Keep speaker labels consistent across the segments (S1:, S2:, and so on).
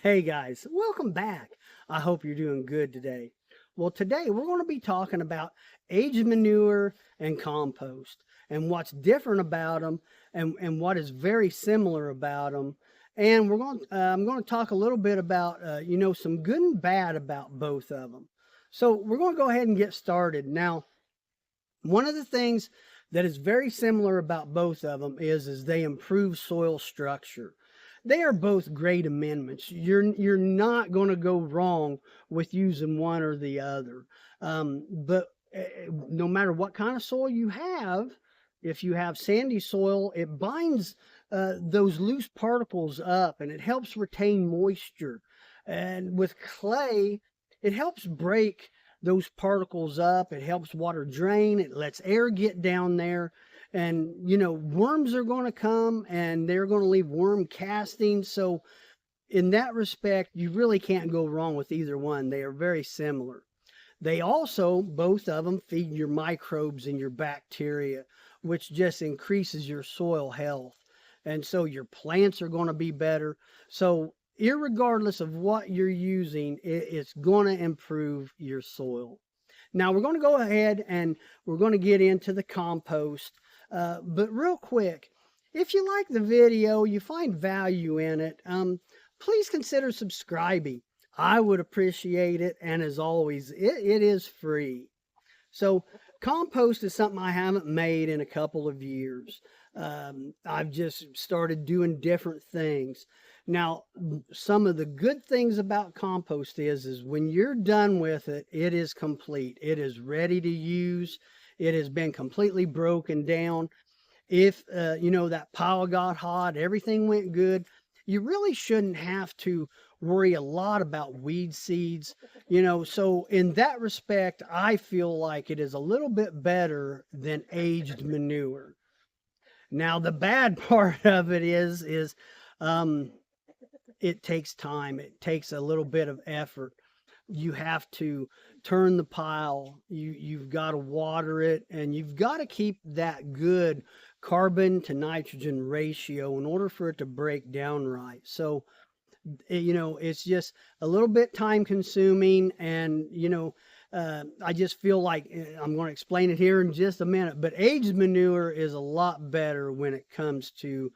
S1: Hey guys, welcome back. I hope you're doing good today. Well, today we're going to be talking about aged manure and compost and what's different about them and what is very similar about them. And I'm going to talk a little bit about, some good and bad about both of them. So we're going to go ahead and get started. Now, one of the things that is very similar about both of them is they improve soil structure. They are both great amendments. You're not going to go wrong with using one or the other. But no matter what kind of soil you have, if you have sandy soil, it binds those loose particles up and it helps retain moisture. And with clay, it helps break those particles up. It helps water drain. It lets air get down there. And, worms are going to come and they're going to leave worm castings. So in that respect, you really can't go wrong with either one. They are very similar. They also, both of them, feed your microbes and your bacteria, which just increases your soil health. And so your plants are going to be better. So irregardless of what you're using, it's going to improve your soil. Now we're going to go ahead and we're going to get into the compost. But real quick, if you like the video, you find value in it, please consider subscribing. I would appreciate it. And as always, it is free. So compost is something I haven't made in a couple of years. I've just started doing different things. Now, some of the good things about compost is when you're done with it, it is complete. It is ready to use. It has been completely broken down. If, that pile got hot, everything went good, you really shouldn't have to worry a lot about weed seeds. So in that respect, I feel like it is a little bit better than aged manure. Now, the bad part of it is it takes time. It takes a little bit of effort. You have to turn the pile. You've got to water it, and you've got to keep that good carbon to nitrogen ratio in order for it to break down right. So, it's just a little bit time consuming, and I just feel like I'm going to explain it here in just a minute, but aged manure is a lot better when it comes to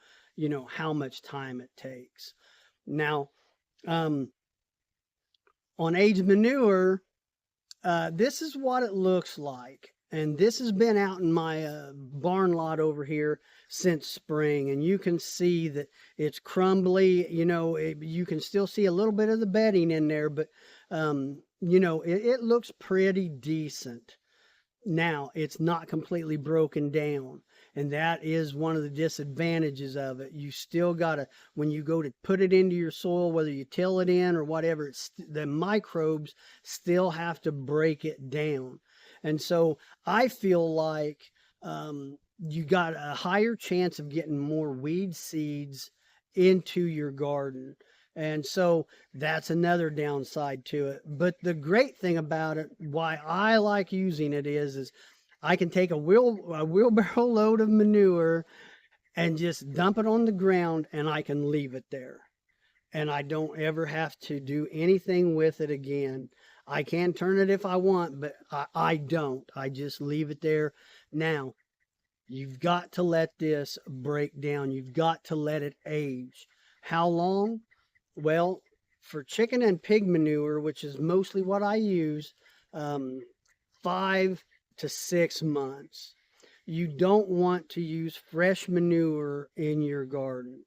S1: how much time it takes. Now, on aged manure, this is what it looks like. And this has been out in my barn lot over here since spring. And you can see that it's crumbly. You can still see a little bit of the bedding in there, but, it looks pretty decent. Now, it's not completely broken down. And that is one of the disadvantages of it. You still got to, when you go to put it into your soil, whether you till it in or whatever, the microbes still have to break it down. And so I feel like you got a higher chance of getting more weed seeds into your garden. And so that's another downside to it. But the great thing about it, why I like using it is I can take a wheelbarrow load of manure and just dump it on the ground, and I can leave it there. And I don't ever have to do anything with it again. I can turn it if I want, but I don't. I just leave it there. Now, you've got to let this break down. You've got to let it age. How long? Well, for chicken and pig manure, which is mostly what I use, 5 to 6 months. You don't want to use fresh manure in your garden.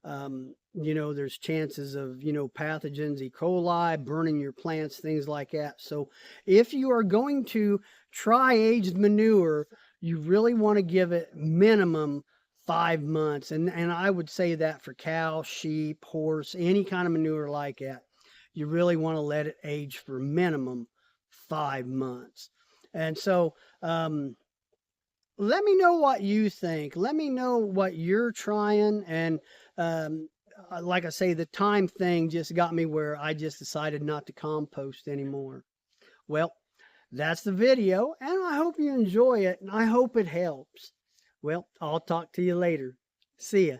S1: There's chances of, pathogens, E. coli, burning your plants, things like that. So if you are going to try aged manure, you really want to give it minimum 5 months. And I would say that for cow, sheep, horse, any kind of manure like that, you really want to let it age for minimum 5 months. And so, let me know what you think. Let me know what you're trying. And like I say, the time thing just got me where I just decided not to compost anymore. Well, that's the video, and I hope you enjoy it, and I hope it helps. Well, I'll talk to you later. See ya.